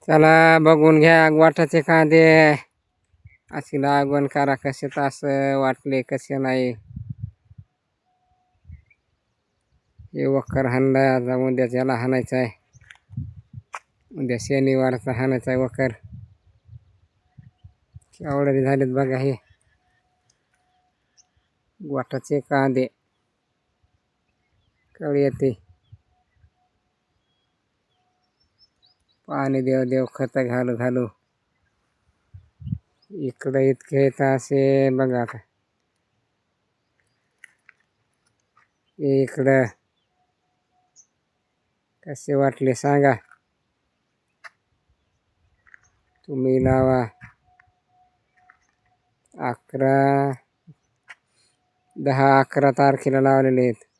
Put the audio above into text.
चला बघून घ्या वाटाचे कांदे. अशी लागवण करा. कसे तास वाटले कसे नाही. हे वखर हाणलाय. आता उद्या त्याला हाणायचं आहे. उद्या शनिवारचा हाणायचा आहे वखर. केवढे झालेत बघा हे वाटाचे कांदे. कळी येते. पाणी देव देव खत घालू घालू. इकडं इतके येत असे बघा. आता इकडं कसे वाटले सांगा. तुम्ही लावा. 10-11 तारखेला लावलेले आहेत.